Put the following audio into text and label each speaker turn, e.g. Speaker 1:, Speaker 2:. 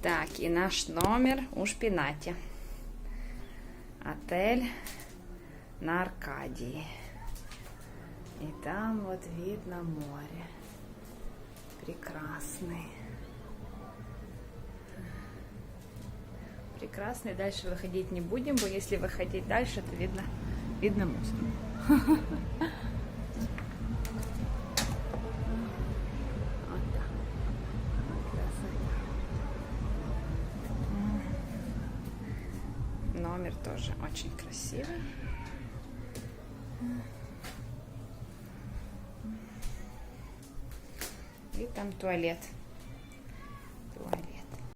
Speaker 1: Так, и наш номер у Шпинате. Отель на Аркадии. И там вот видно море. Прекрасный. Прекрасный. Дальше выходить не будем, бо если выходить дальше, то видно мост. Номер тоже очень красивый. И там туалет.